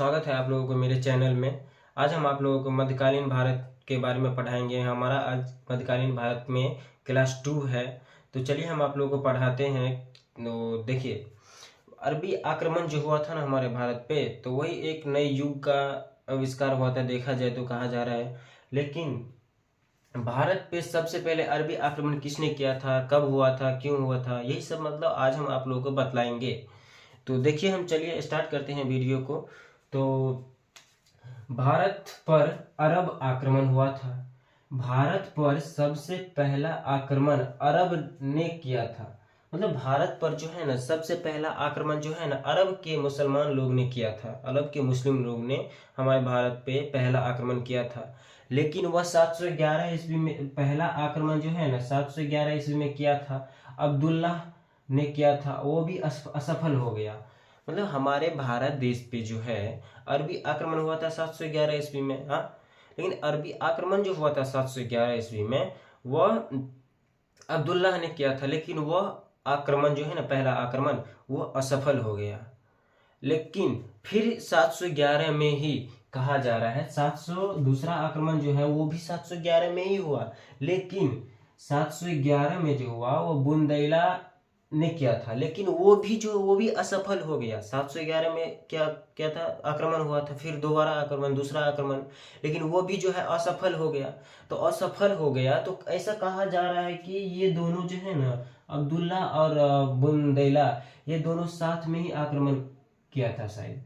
स्वागत है आप लोगों को मेरे चैनल में। आज हम आप लोगों को मध्यकालीन भारत के बारे में पढ़ाएंगे। हमारा आज मध्यकालीन भारत में क्लास 2 है। तो चलिए हम आप लोगों को पढ़ाते हैं। तो देखिए, अरबी आक्रमण जो हुआ था ना हमारे भारत पे, तो वही एक नए युग का आविष्कार हुआ था, देखा जाए तो कहा जा रहा है। लेकिन भारत पे सबसे पहले अरबी आक्रमण किसने किया था, कब हुआ था, क्यों हुआ था, यही सब मतलब आज हम आप लोगों को बतलाएंगे। तो देखिए, हम चलिए स्टार्ट करते हैं वीडियो को। तो भारत पर अरब आक्रमण हुआ था। भारत पर सबसे पहला आक्रमण अरब ने किया था। मतलब भारत पर जो है ना सबसे पहला आक्रमण जो है ना अरब के मुसलमान लोग ने किया था। अरब के मुस्लिम लोग ने हमारे भारत पे पहला आक्रमण किया था। लेकिन वह 711 ईस्वी में पहला आक्रमण जो है ना 711 ईस्वी में किया था। अब्दुल्लाह ने किया था, वो भी असफल हो गया। मतलब हमारे भारत देश पे जो है अरबी आक्रमण हुआ था 711 ईस्वी में। हाँ, लेकिन अरबी आक्रमण जो हुआ था 711 ईस्वी में वह अब्दुल्लाह ने किया था, लेकिन वह आक्रमण जो है ना पहला आक्रमण वो असफल हो गया। लेकिन फिर 711 में ही कहा जा रहा है 700 दूसरा आक्रमण जो है वो भी 711 में ही हुआ। लेकिन 711 में जो हुआ वो बुंदेला ने किया था, लेकिन वो भी असफल हो गया। 711 में क्या क्या था, आक्रमण हुआ था, फिर दोबारा आक्रमण, दूसरा आक्रमण, लेकिन वो भी जो है असफल हो गया। तो असफल हो गया तो ऐसा कहा जा रहा है कि ये दोनों जो है ना अब्दुल्ला और बुंदेला, ये दोनों साथ में ही आक्रमण किया था शायद,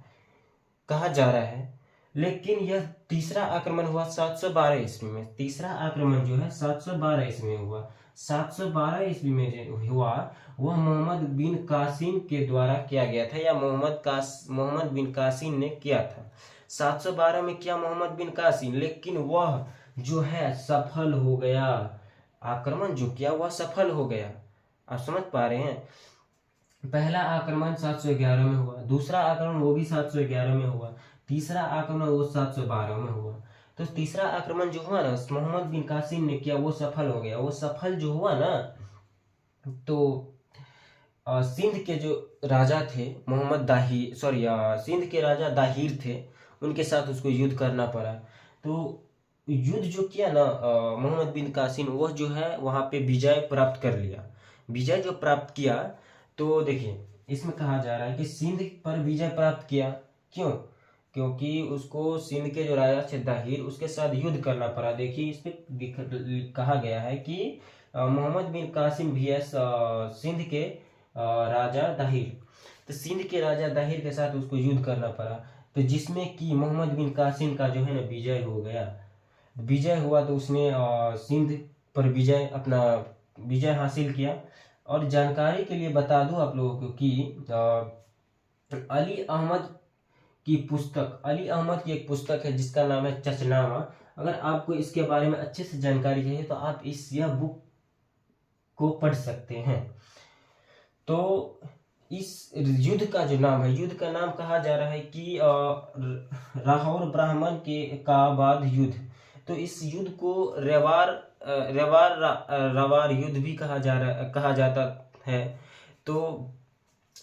कहा जा रहा है। लेकिन यह तीसरा आक्रमण हुआ 712 ईस्वी में। तीसरा आक्रमण जो है 712 ईस्वी में हुआ। 712 ईस्वी में जो हुआ वह मोहम्मद बिन कासिम के द्वारा किया गया था, या मोहम्मद बिन कासिम ने किया था। 712 में किया मोहम्मद बिन कासिम, लेकिन वह जो है सफल हो गया। आक्रमण जो किया वह सफल हो गया। आप समझ पा रहे हैं। पहला आक्रमण 711 में हुआ, दूसरा आक्रमण वो भी 711 में हुआ, तीसरा आक्रमण वो 712 में हुआ। तो तीसरा आक्रमण जो हुआ ना मोहम्मद बिन कासिम ने किया वो सफल हो गया। वो सफल जो हुआ ना, तो सिंध के जो राजा थे मोहम्मद दाहिर, सिंध के राजा दाहिर थे, उनके साथ उसको युद्ध करना पड़ा। तो युद्ध जो किया ना मोहम्मद बिन कासिम, वह जो है वहां पे विजय प्राप्त कर लिया। विजय जो प्राप्त किया, तो देखिए इसमें कहा जा रहा है कि सिंध पर विजय प्राप्त किया। क्यों? क्योंकि उसको सिंध के जो राजा थे दाहिर, उसके साथ युद्ध करना पड़ा। देखिए इस पे कहा गया है कि मोहम्मद बिन कासिम vs सिंध के राजा दाहिर। तो सिंध के राजा दाहिर के साथ उसको युद्ध करना पड़ा, तो जिसमें कि मोहम्मद बिन कासिम का जो है ना विजय हो गया। विजय हुआ तो उसने सिंध पर अपना विजय हासिल किया। और जानकारी के लिए बता दूं आप लोगों को कि अली अहमद की एक पुस्तक है जिसका नाम है चचनामा। अगर आपको इसके बारे में अच्छे से जानकारी चाहिए तो आप यह बुक को पढ़ सकते हैं। तो इस युद्ध का जो नाम है, युद्ध का नाम कहा जा रहा है कि लाहौर ब्राह्मण के का बाद युद्ध। तो इस युद्ध को रवार युद्ध भी कहा जाता है। तो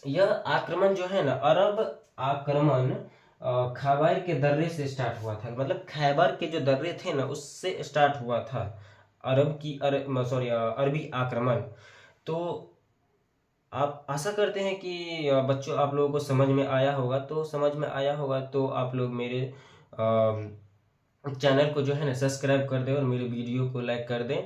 यह आक्रमण जो है ना अरब आक्रमण खैबर के दर्रे से स्टार्ट हुआ था। मतलब खैबर के जो दर्रे थे ना उससे स्टार्ट हुआ था अरबी आक्रमण। तो आप आशा करते हैं कि बच्चों आप लोगों को समझ में आया होगा। तो आप लोग मेरे चैनल को जो है ना सब्सक्राइब कर दें और मेरे वीडियो को लाइक कर दें।